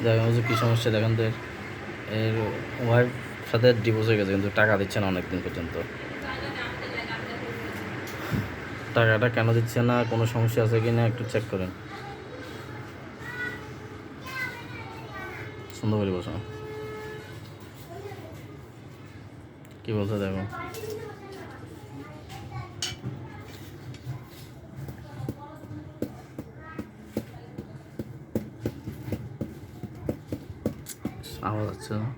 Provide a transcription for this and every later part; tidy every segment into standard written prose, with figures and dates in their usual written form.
দেখেন ওই যে কী সমস্যা দেখেন তো, এর ওয়াইফ সাথে ডিভোর্স হয়ে গেছে কিন্তু টাকা দিচ্ছে না অনেকদিন পর্যন্ত। টাকাটা কেন দিচ্ছে না, কোনো সমস্যা আছে কি না একটু চেক করেন। সুন্দর করে বসো, কী বলছে দেখো। আওয়াজ হচ্ছে না,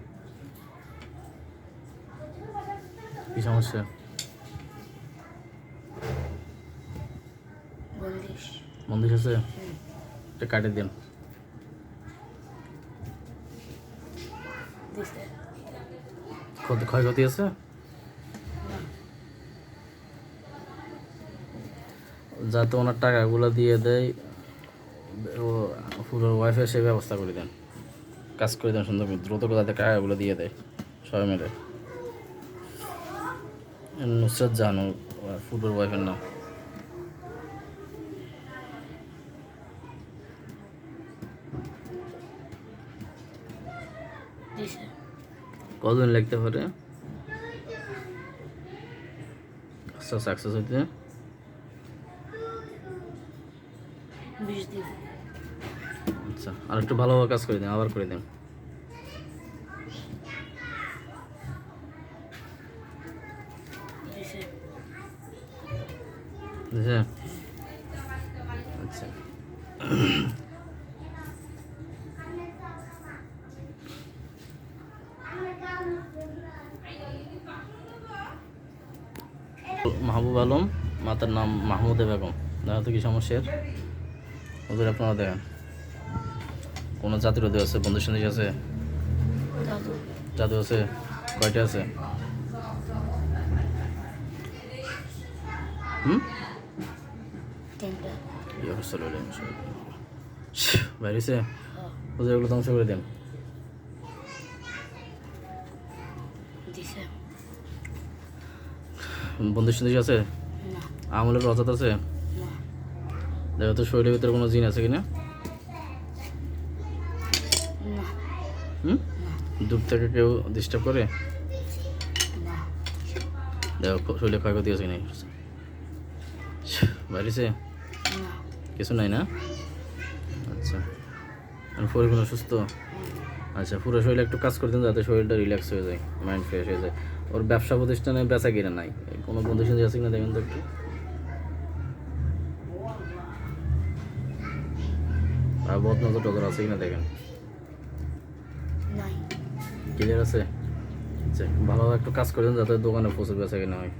কী সমস্যা? বন্দিশ আছে, এটা কাটে দিন। ক্ষয়ক্ষতি আছে? যাতে ওনার টাকাগুলো দিয়ে দেয়, ও পুরো ওয়াইফাই সে ব্যবস্থা করে দেন, কাজ করে দেন সুন্দর দ্রুত, যাতে টাকাগুলো দিয়ে দেয় সবাই মিলে। নুসরাত জাহান ফুটবল ওয়াইফের নাম। কতদিন লিখতে পারে সাকসেস হইতে? 20 দিন। আচ্ছা, আর একটু ভালোভাবে কাজ করে দেন, আবার করে দেন। আচ্ছা, মাহবুব আলম, মাতার নাম মাহমুদে বেগম। দেখা তো কি সমস্যার ওদের আপনারা দেখেন। কোনো জাতির ওদের আছে, বন্ধু সন্ধি আছে, জাদু আছে, কয়টা আছে? বাইরেছে ওদের ওগুলো ধ্বংস করে দেন। বন্ধু সন্ধি আছে, আমলের রজাত আছে, দেখো তো শরীরের ভিতরে কোনো জিন আছে কিনা। দূর থেকে কেউ ডিস্টার্ব করে? দেখো শরীরে ক্ষয়ক্ষতি আছে কিনা, বাইরেছে কিছু নাই না? আচ্ছা, পরিপূর্ণ সুস্থ। আচ্ছা, পুরো শরীরে একটু কাজ করে দিন যাতে শরীরটা রিল্যাক্স হয়ে যায়, মাইন্ড ফ্রেশ হয়ে যায়। ওর ব্যবসা প্রতিষ্ঠানে বেচা কিনা নাই, কোনো বন্ধু সাথে আছে কিনা দেখেন তো একটু। আর বদনজর টজর আছে কিনা দেখেন, ক্লিয়ার আছে? আচ্ছা, ভালোভাবে একটু কাজ করে দিন যাতে দোকানে প্রচুর বেচা কিনা হয়।